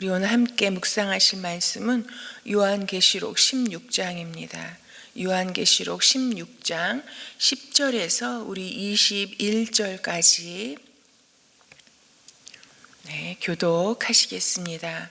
우리 오늘 함께 묵상하실 말씀은 요한계시록 16장입니다. 요한계시록 16장 10절에서 우리 21절까지 교독하시겠습니다.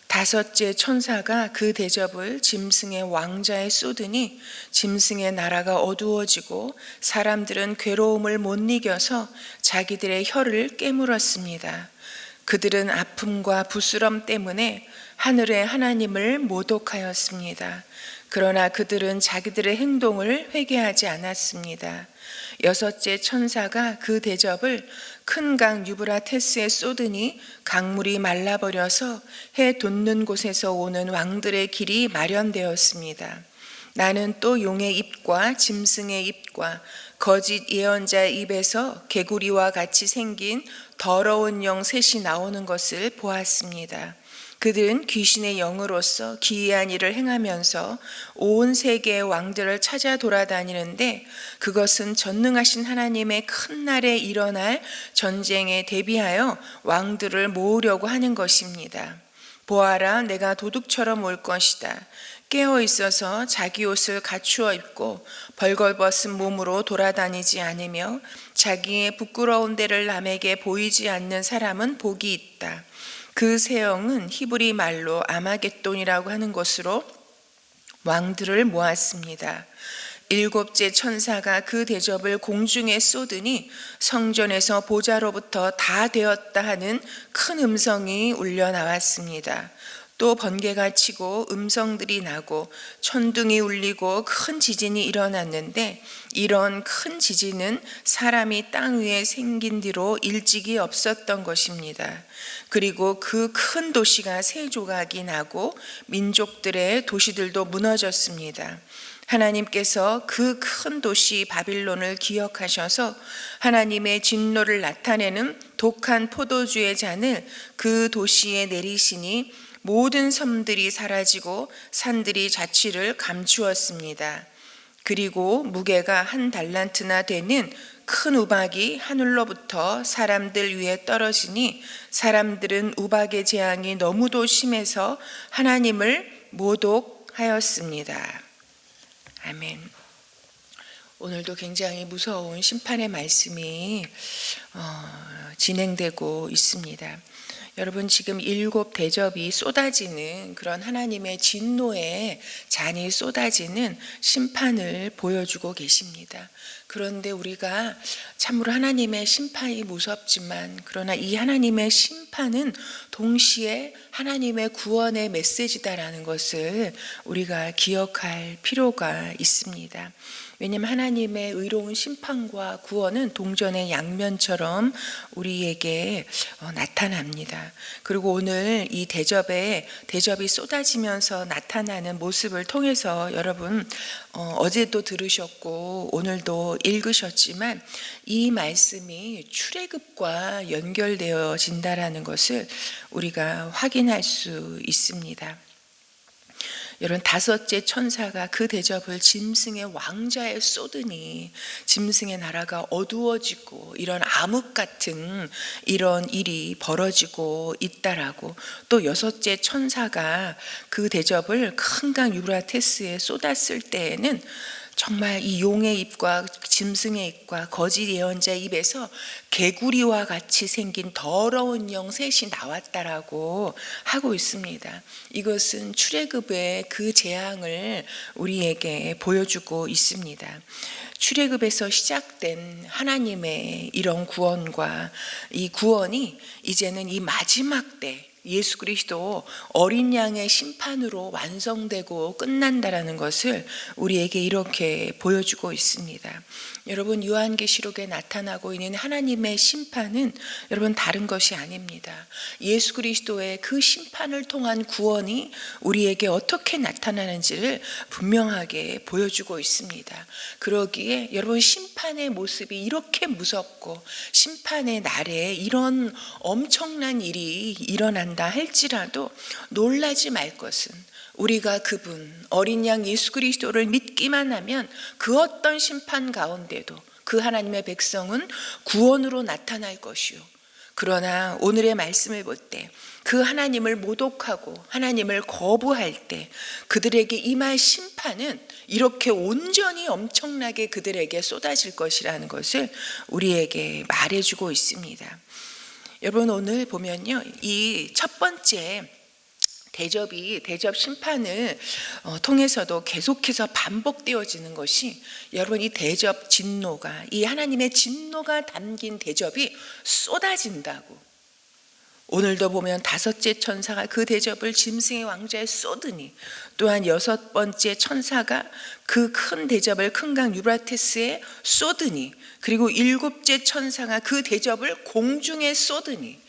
다섯째 천사가 그 대접을 짐승의 왕자에 쏟으니 짐승의 나라가 어두워지고 사람들은 괴로움을 못 이겨서 자기들의 혀를 깨물었습니다. 그들은 아픔과 부스럼 때문에 하늘의 하나님을 모독하였습니다. 그러나 그들은 자기들의 행동을 회개하지 않았습니다. 여섯째 천사가 그 대접을 큰 강 유브라테스에 쏟으니 강물이 말라버려서 해 돋는 곳에서 오는 왕들의 길이 마련되었습니다. 나는 또 용의 입과 짐승의 입과 거짓 예언자의 입에서 개구리와 같이 생긴 더러운 영 셋이 나오는 것을 보았습니다. 그들은 귀신의 영으로서 기이한 일을 행하면서 온 세계의 왕들을 찾아 돌아다니는데 그것은 전능하신 하나님의 큰 날에 일어날 전쟁에 대비하여 왕들을 모으려고 하는 것입니다. 보아라, 내가 도둑처럼 올 것이다. 깨어 있어서 자기 옷을 갖추어 입고 벌거벗은 몸으로 돌아다니지 않으며 자기의 부끄러운 데를 남에게 보이지 않는 사람은 복이 있다. 그 세 영은 히브리 말로 아마겟돈이라고 하는 곳으로 왕들을 모았습니다. 일곱째 천사가 그 대접을 공중에 쏟으니 성전에서 보좌로부터 다 되었다 하는 큰 음성이 울려 나왔습니다. 또 번개가 치고 음성들이 나고 천둥이 울리고 큰 지진이 일어났는데 이런 큰 지진은 사람이 땅 위에 생긴 뒤로 일찍이 없었던 것입니다. 그리고 그 큰 도시가 세 조각이 나고 민족들의 도시들도 무너졌습니다. 하나님께서 그 큰 도시 바빌론을 기억하셔서 하나님의 진노를 나타내는 독한 포도주의 잔을 그 도시에 내리시니 모든 섬들이 사라지고 산들이 자취를 감추었습니다. 그리고 무게가 1달란트나 되는 큰 우박이 하늘로부터 사람들 위에 떨어지니 사람들은 우박의 재앙이 너무도 심해서 하나님을 모독하였습니다. 아멘. 오늘도 굉장히 무서운 심판의 말씀이 진행되고 있습니다. 여러분, 지금 7 대접이 쏟아지는 그런 하나님의 진노의 잔이 쏟아지는 심판을 보여주고 계십니다. 그런데 우리가 참으로 하나님의 심판이 무섭지만 그러나 이 하나님의 심판은 동시에 하나님의 구원의 메시지다라는 것을 우리가 기억할 필요가 있습니다. 왜냐하면 하나님의 의로운 심판과 구원은 동전의 양면처럼 우리에게 나타납니다. 그리고 오늘 이 대접이 쏟아지면서 나타나는 모습을 통해서 여러분 어제도 들으셨고 오늘도 읽으셨지만 이 말씀이 출애굽과 연결되어진다라는 것을 우리가 확인할 수 있습니다. 여러분, 다섯째 천사가 그 대접을 짐승의 왕자에 쏟으니 짐승의 나라가 어두워지고 이런 암흑 같은 이런 일이 벌어지고 있다라고, 또 여섯째 천사가 그 대접을 큰 강 유브라테스에 쏟았을 때에는 정말 이 용의 입과 짐승의 입과 거짓 예언자의 입에서 개구리와 같이 생긴 더러운 영 셋이 나왔다라고 하고 있습니다. 이것은 출애굽의 그 재앙을 우리에게 보여주고 있습니다. 출애굽에서 시작된 하나님의 이런 구원과 이 구원이 이제는 이 마지막 때 예수 그리스도 어린 양의 심판으로 완성되고 끝난다라는 것을 우리에게 이렇게 보여주고 있습니다. 여러분, 요한계시록에 나타나고 있는 하나님의 심판은 여러분 다른 것이 아닙니다. 예수 그리스도의 그 심판을 통한 구원이 우리에게 어떻게 나타나는지를 분명하게 보여주고 있습니다. 그러기에 여러분, 심판의 모습이 이렇게 무섭고 심판의 날에 이런 엄청난 일이 일어난다 할지라도 놀라지 말 것은 우리가 그분 어린 양 예수 그리스도를 믿기만 하면 그 어떤 심판 가운데도 그 하나님의 백성은 구원으로 나타날 것이요 그러나 오늘의 말씀을 볼 때 그 하나님을 모독하고 하나님을 거부할 때 그들에게 임할 심판은 이렇게 온전히 엄청나게 그들에게 쏟아질 것이라는 것을 우리에게 말해주고 있습니다. 여러분, 오늘 보면요, 이 첫 번째 대접 심판을 통해서도 계속해서 반복되어지는 것이, 여러분, 이 대접 진노가, 이 하나님의 진노가 담긴 대접이 쏟아진다고. 오늘도 보면 다섯째 천사가 그 대접을 짐승의 왕자에 쏟으니, 또한 여섯 번째 천사가 그 큰 대접을 큰 강 유브라테스에 쏟으니, 그리고 일곱째 천사가 그 대접을 공중에 쏟으니,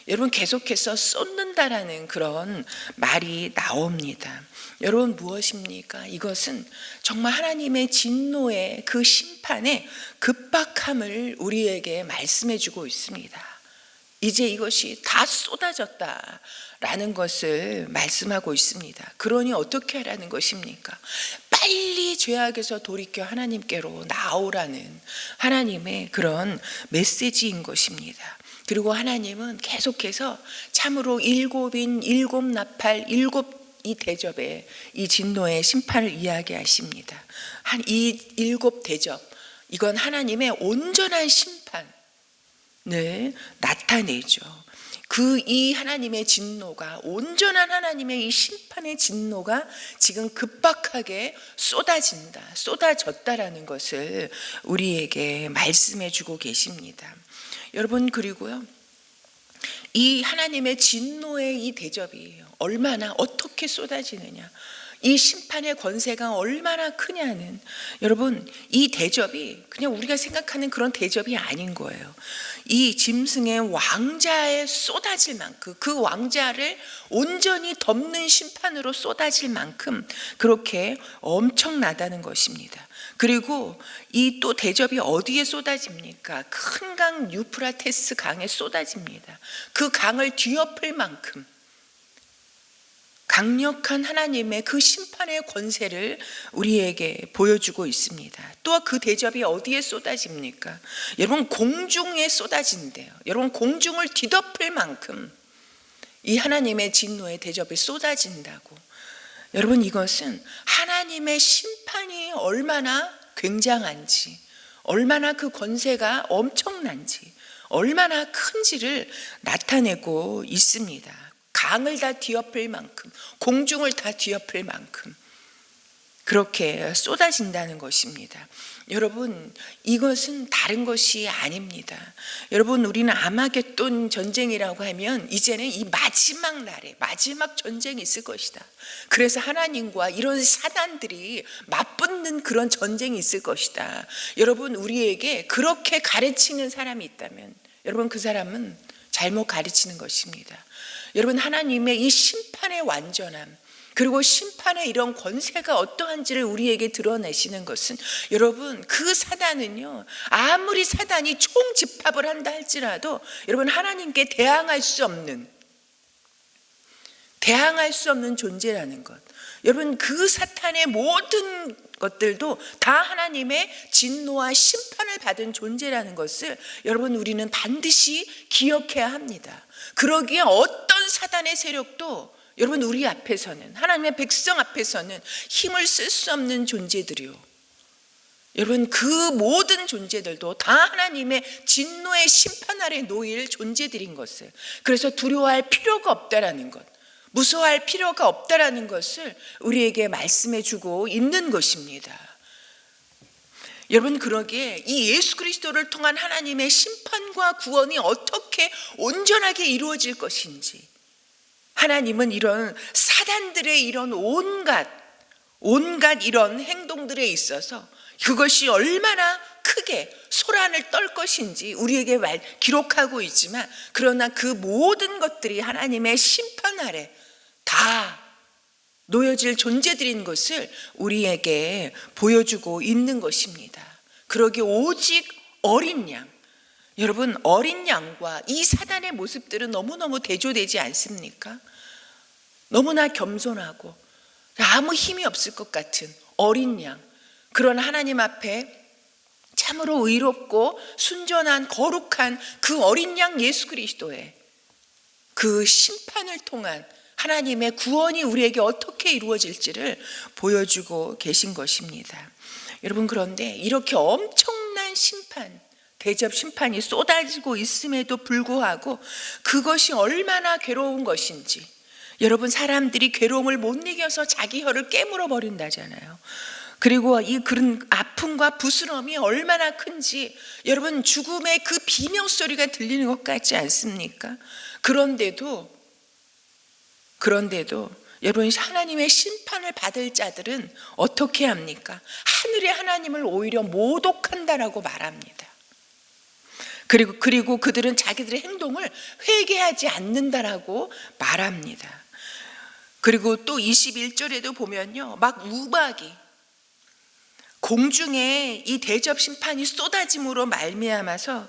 여러분, 계속해서 쏟는다라는 그런 말이 나옵니다. 여러분, 무엇입니까? 이것은 정말 하나님의 진노의 그 심판의 급박함을 우리에게 말씀해 주고 있습니다. 이제 이것이 다 쏟아졌다라는 것을 말씀하고 있습니다. 그러니 어떻게 하라는 것입니까? 빨리 죄악에서 돌이켜 하나님께로 나오라는 하나님의 그런 메시지인 것입니다. 그리고 하나님은 계속해서 참으로 일곱인 일곱 나팔 일곱 이 대접의 이 진노의 심판을 이야기하십니다. 이 일곱 대접, 이건 하나님의 온전한 심판을 나타내죠. 이 하나님의 진노가, 온전한 하나님의 이 심판의 진노가 지금 급박하게 쏟아졌다라는 것을 우리에게 말씀해 주고 계십니다. 여러분, 그리고요, 이 하나님의 진노의 이 대접이 얼마나 어떻게 쏟아지느냐, 이 심판의 권세가 얼마나 크냐는, 여러분, 이 대접이 그냥 우리가 생각하는 그런 대접이 아닌 거예요. 이 짐승의 왕자에 쏟아질 만큼, 그 왕자를 온전히 덮는 심판으로 쏟아질 만큼 그렇게 엄청나다는 것입니다. 그리고 이 또 대접이 어디에 쏟아집니까? 큰 강 유프라테스 강에 쏟아집니다. 그 강을 뒤엎을 만큼 강력한 하나님의 그 심판의 권세를 우리에게 보여주고 있습니다. 또 그 대접이 어디에 쏟아집니까? 여러분, 공중에 쏟아진대요. 여러분, 공중을 뒤덮을 만큼 이 하나님의 진노의 대접이 쏟아진다고. 여러분, 이것은 하나님의 심판이 얼마나 굉장한지, 얼마나 그 권세가 엄청난지, 얼마나 큰지를 나타내고 있습니다. 강을 다 뒤엎을 만큼, 공중을 다 뒤엎을 만큼 그렇게 쏟아진다는 것입니다. 여러분, 이것은 다른 것이 아닙니다. 여러분, 우리는 아마겟돈 전쟁이라고 하면 이제는 이 마지막 날에 마지막 전쟁이 있을 것이다. 그래서 하나님과 이런 사단들이 맞붙는 그런 전쟁이 있을 것이다. 여러분, 우리에게 그렇게 가르치는 사람이 있다면, 여러분, 그 사람은 잘못 가르치는 것입니다. 여러분, 하나님의 이 심판의 완전함, 그리고 심판의 이런 권세가 어떠한지를 우리에게 드러내시는 것은, 여러분, 그 사단은요, 아무리 사단이 총집합을 한다 할지라도 여러분, 하나님께 대항할 수 없는 존재라는 것. 여러분, 그 사탄의 모든 것들도 다 하나님의 진노와 심판을 받은 존재라는 것을 여러분, 우리는 반드시 기억해야 합니다. 그러기에 어떤 사단의 세력도 여러분, 우리 앞에서는, 하나님의 백성 앞에서는 힘을 쓸 수 없는 존재들이요, 여러분, 그 모든 존재들도 다 하나님의 진노의 심판 아래 놓일 존재들인 것을, 그래서 두려워할 필요가 없다라는 것, 무서워할 필요가 없다라는 것을 우리에게 말씀해 주고 있는 것입니다. 여러분, 그러기에 이 예수 그리스도를 통한 하나님의 심판과 구원이 어떻게 온전하게 이루어질 것인지, 하나님은 이런 사단들의 이런 온갖 이런 행동들에 있어서 그것이 얼마나 크게 소란을 떨 것인지 우리에게 기록하고 있지만, 그러나 그 모든 것들이 하나님의 심판 아래 다 놓여질 존재들인 것을 우리에게 보여주고 있는 것입니다. 그러기 오직 어린 양, 여러분, 어린 양과 이 사단의 모습들은 너무너무 대조되지 않습니까? 너무나 겸손하고 아무 힘이 없을 것 같은 어린 양, 그런 하나님 앞에 참으로 의롭고 순전한 거룩한 그 어린 양 예수 그리스도의 그 심판을 통한 하나님의 구원이 우리에게 어떻게 이루어질지를 보여주고 계신 것입니다. 여러분, 그런데 이렇게 엄청난 심판, 대접 심판이 쏟아지고 있음에도 불구하고 그것이 얼마나 괴로운 것인지, 여러분, 사람들이 괴로움을 못 이겨서 자기 혀를 깨물어 버린다잖아요. 그리고 이 그런 아픔과 부스럼이 얼마나 큰지 여러분, 죽음의 그 비명소리가 들리는 것 같지 않습니까? 그런데도 여러분, 하나님의 심판을 받을 자들은 어떻게 합니까? 하늘의 하나님을 오히려 모독한다라고 말합니다. 그리고 그들은 자기들의 행동을 회개하지 않는다라고 말합니다. 그리고 또 21절에도 보면요, 막 우박이 공중에 이 대접 심판이 쏟아짐으로 말미암아서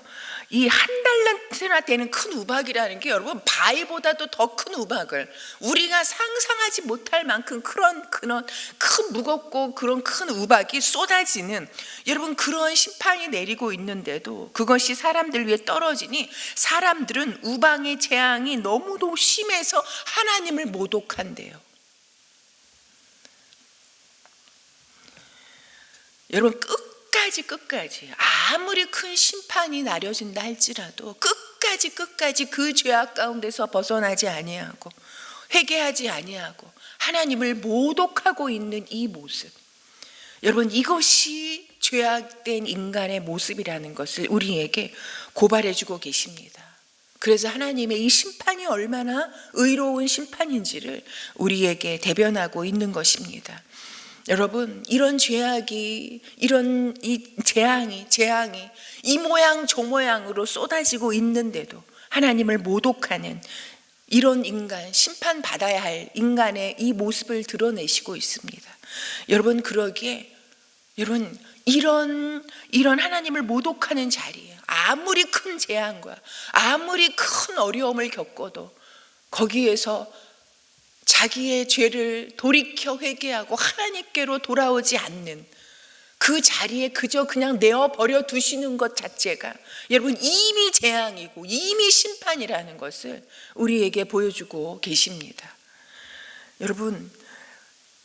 이 한 달란트나 되는 큰 우박이라는 게 여러분, 바위보다도 더 큰 우박을, 우리가 상상하지 못할 만큼 그런 큰 무겁고 그런 큰 우박이 쏟아지는, 여러분, 그런 심판이 내리고 있는데도 그것이 사람들 위에 떨어지니 사람들은 우방의 재앙이 너무도 심해서 하나님을 모독한대요. 여러분, 끝까지 아무리 큰 심판이 내려진다 할지라도 끝까지 그 죄악 가운데서 벗어나지 아니하고 회개하지 아니하고 하나님을 모독하고 있는 이 모습, 여러분, 이것이 죄악된 인간의 모습이라는 것을 우리에게 고발해주고 계십니다. 그래서 하나님의 이 심판이 얼마나 의로운 심판인지를 우리에게 대변하고 있는 것입니다. 여러분, 이런 죄악이, 이런 이 재앙이 이 모양 저 모양으로 쏟아지고 있는데도 하나님을 모독하는 이런 인간, 심판받아야 할 인간의 이 모습을 드러내시고 있습니다. 여러분, 그러기에 여러분, 이런 하나님을 모독하는 자리에 아무리 큰 재앙과 아무리 큰 어려움을 겪어도 거기에서 자기의 죄를 돌이켜 회개하고 하나님께로 돌아오지 않는 그 자리에 그냥 내어버려 두시는 것 자체가 여러분, 이미 재앙이고 이미 심판이라는 것을 우리에게 보여주고 계십니다. 여러분,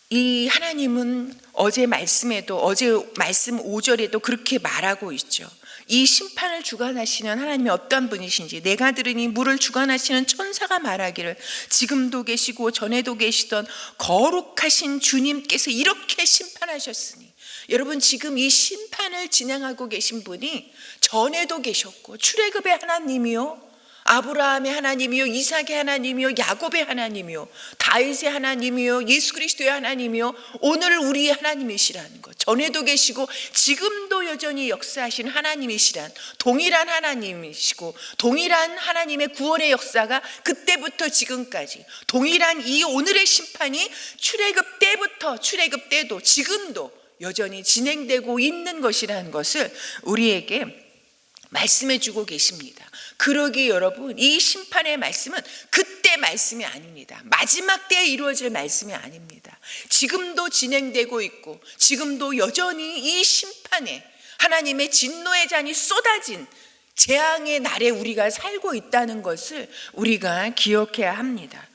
이 하나님은 어제 말씀 5절에도 그렇게 말하고 있죠. 이 심판을 주관하시는 하나님이 어떤 분이신지 내가 들으니 물을 주관하시는 천사가 말하기를 지금도 계시고 전에도 계시던 거룩하신 주님께서 이렇게 심판하셨으니, 여러분, 지금 이 심판을 진행하고 계신 분이 전에도 계셨고 출애굽의 하나님이요, 아브라함의 하나님이요, 이삭의 하나님이요, 야곱의 하나님이요, 다윗의 하나님이요, 예수 그리스도의 하나님이요, 오늘 우리의 하나님이시라는 것, 전에도 계시고 지금도 여전히 역사하신 하나님이시란 동일한 하나님이시고 동일한 하나님의 구원의 역사가 그때부터 지금까지 동일한 이 오늘의 심판이 출애굽 때도 지금도 여전히 진행되고 있는 것이라는 것을 우리에게 말씀해 주고 계십니다. 그러기에 여러분, 이 심판의 말씀은 그때 말씀이 아닙니다. 마지막 때에 이루어질 말씀이 아닙니다. 지금도 진행되고 있고 지금도 여전히 이 심판에 하나님의 진노의 잔이 쏟아진 재앙의 날에 우리가 살고 있다는 것을 우리가 기억해야 합니다.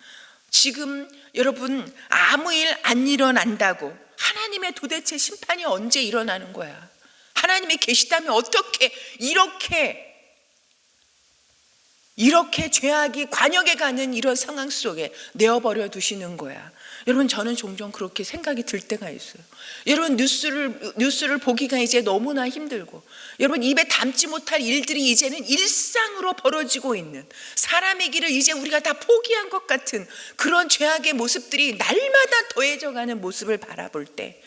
지금 여러분, 아무 일 안 일어난다고 하나님의 도대체 심판이 언제 일어나는 거야? 하나님이 계시다면 어떻게 이렇게 죄악이 관역에 가는 이런 상황 속에 내어버려 두시는 거야? 여러분, 저는 종종 그렇게 생각이 들 때가 있어요. 여러분, 뉴스를 보기가 이제 너무나 힘들고, 여러분, 입에 담지 못할 일들이 이제는 일상으로 벌어지고 있는, 사람의 길을 이제 우리가 다 포기한 것 같은 그런 죄악의 모습들이 날마다 더해져가는 모습을 바라볼 때,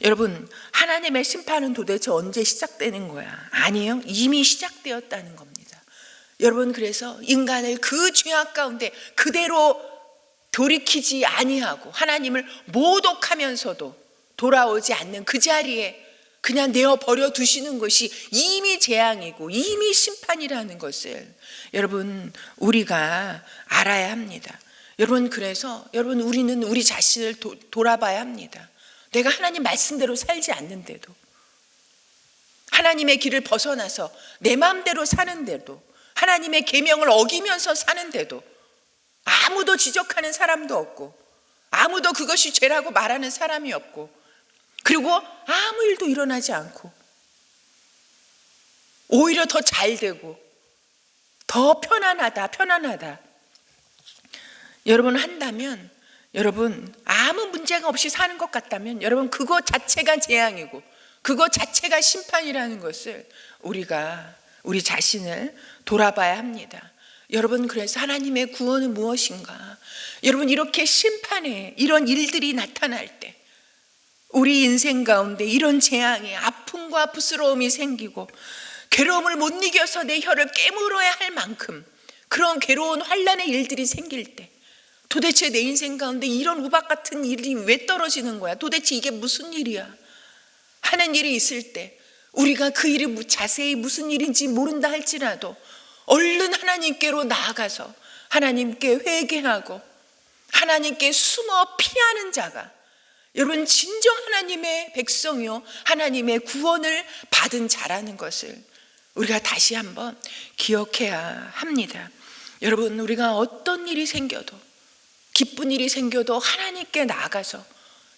여러분, 하나님의 심판은 도대체 언제 시작되는 거야? 아니요, 이미 시작되었다는 겁니다. 여러분, 그래서 인간을 그 죄악 가운데 그대로 돌이키지 아니하고 하나님을 모독하면서도 돌아오지 않는 그 자리에 그냥 내어버려 두시는 것이 이미 재앙이고 이미 심판이라는 것을 여러분, 우리가 알아야 합니다. 여러분, 그래서 여러분, 우리는 우리 자신을 돌아봐야 합니다. 내가 하나님 말씀대로 살지 않는데도, 하나님의 길을 벗어나서 내 마음대로 사는데도, 하나님의 계명을 어기면서 사는데도 아무도 지적하는 사람도 없고, 아무도 그것이 죄라고 말하는 사람이 없고, 그리고 아무 일도 일어나지 않고 오히려 더 잘 되고 더 편안하다. 여러분 한다면, 여러분 아무 문제가 없이 사는 것 같다면, 여러분 그거 자체가 재앙이고 그거 자체가 심판이라는 것을 우리가 우리 자신을 돌아봐야 합니다. 여러분, 그래서 하나님의 구원은 무엇인가? 여러분, 이렇게 심판에 이런 일들이 나타날 때, 우리 인생 가운데 이런 재앙이, 아픔과 부스러움이 생기고 괴로움을 못 이겨서 내 혀를 깨물어야 할 만큼 그런 괴로운 환난의 일들이 생길 때, 도대체 내 인생 가운데 이런 우박 같은 일이 왜 떨어지는 거야? 도대체 이게 무슨 일이야? 하는 일이 있을 때, 우리가 그 일이 자세히 무슨 일인지 모른다 할지라도 얼른 하나님께로 나아가서 하나님께 회개하고 하나님께 숨어 피하는 자가, 여러분 진정 하나님의 백성이요 하나님의 구원을 받은 자라는 것을 우리가 다시 한번 기억해야 합니다. 여러분, 우리가 어떤 일이 생겨도, 기쁜 일이 생겨도 하나님께 나아가서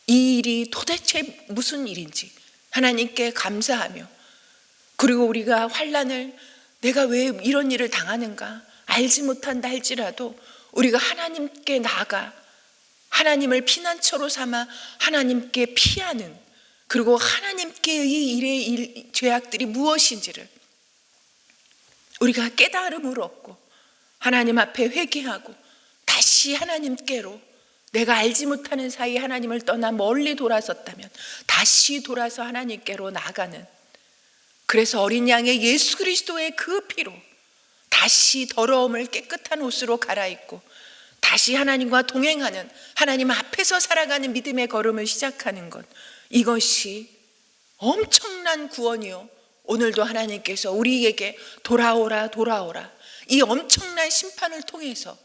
이 일이 도대체 무슨 일인지 하나님께 감사하며, 그리고 우리가 환난을, 내가 왜 이런 일을 당하는가 알지 못한다 할지라도 우리가 하나님께 나아가 하나님을 피난처로 삼아 하나님께 피하는, 그리고 하나님께 이 일의 죄악들이 무엇인지를 우리가 깨달음을 얻고 하나님 앞에 회개하고 다시 하나님께로, 내가 알지 못하는 사이에 하나님을 떠나 멀리 돌아섰다면 다시 돌아서 하나님께로 나가는, 그래서 어린 양의 예수 그리스도의 그 피로 다시 더러움을 깨끗한 옷으로 갈아입고 다시 하나님과 동행하는, 하나님 앞에서 살아가는 믿음의 걸음을 시작하는 것, 이것이 엄청난 구원이요, 오늘도 하나님께서 우리에게 돌아오라 이 엄청난 심판을 통해서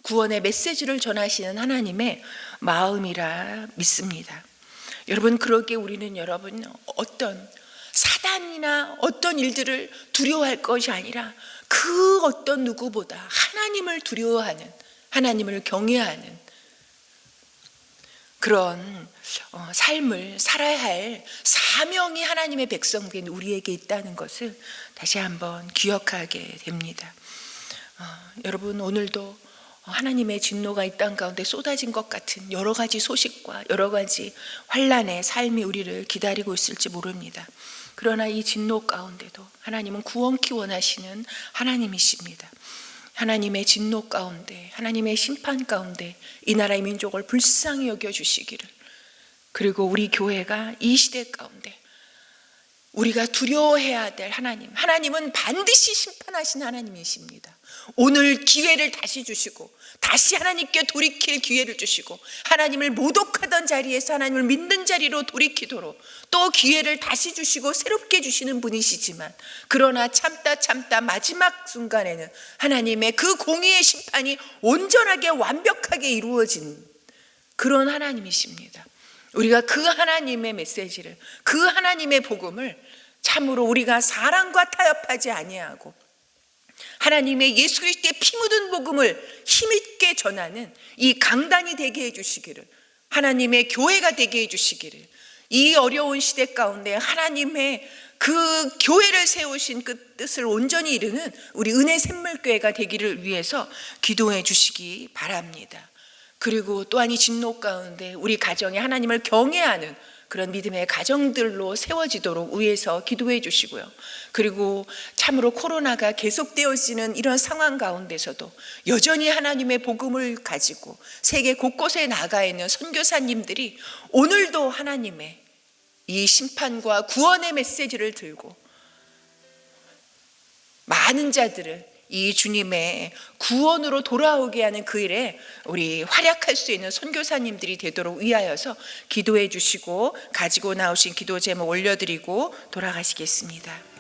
구원의 메시지를 전하시는 하나님의 마음이라 믿습니다. 여러분, 그러기에 우리는, 여러분, 어떤 사단이나 어떤 일들을 두려워할 것이 아니라 그 어떤 누구보다 하나님을 두려워하는, 하나님을 경외하는 그런 삶을 살아야 할 사명이 하나님의 백성된 우리에게 있다는 것을 다시 한번 기억하게 됩니다. 여러분, 오늘도 하나님의 진노가 이 땅 가운데 쏟아진 것 같은 여러 가지 소식과 여러 가지 환난의 삶이 우리를 기다리고 있을지 모릅니다. 그러나 이 진노 가운데도 하나님은 구원키 원하시는 하나님이십니다. 하나님의 진노 가운데, 하나님의 심판 가운데 이 나라의 민족을 불쌍히 여겨주시기를, 그리고 우리 교회가 이 시대 가운데 우리가 두려워해야 될 하나님, 하나님은 반드시 심판하신 하나님이십니다. 오늘 기회를 다시 주시고 다시 하나님께 돌이킬 기회를 주시고, 하나님을 모독하던 자리에서 하나님을 믿는 자리로 돌이키도록 또 기회를 다시 주시고 새롭게 주시는 분이시지만, 그러나 참다 마지막 순간에는 하나님의 그 공의의 심판이 온전하게 완벽하게 이루어진 그런 하나님이십니다. 우리가 그 하나님의 메시지를, 그 하나님의 복음을 참으로 우리가 사랑과 타협하지 아니하고 하나님의 예수 그리스도의 피 묻은 복음을 힘있게 전하는 이 강단이 되게 해주시기를, 하나님의 교회가 되게 해주시기를, 이 어려운 시대 가운데 하나님의 그 교회를 세우신 그 뜻을 온전히 이루는 우리 은혜 샘물교회가 되기를 위해서 기도해 주시기 바랍니다. 그리고 또한 이 진노 가운데 우리 가정에 하나님을 경외하는 그런 믿음의 가정들로 세워지도록 위해서 기도해 주시고요. 그리고 참으로 코로나가 계속되어지는 이런 상황 가운데서도 여전히 하나님의 복음을 가지고 세계 곳곳에 나가 있는 선교사님들이 오늘도 하나님의 이 심판과 구원의 메시지를 들고 많은 자들을 이 주님의 구원으로 돌아오게 하는 그 일에 우리 활약할 수 있는 선교사님들이 되도록 위하여서 기도해 주시고, 가지고 나오신 기도 제목 올려드리고 돌아가시겠습니다.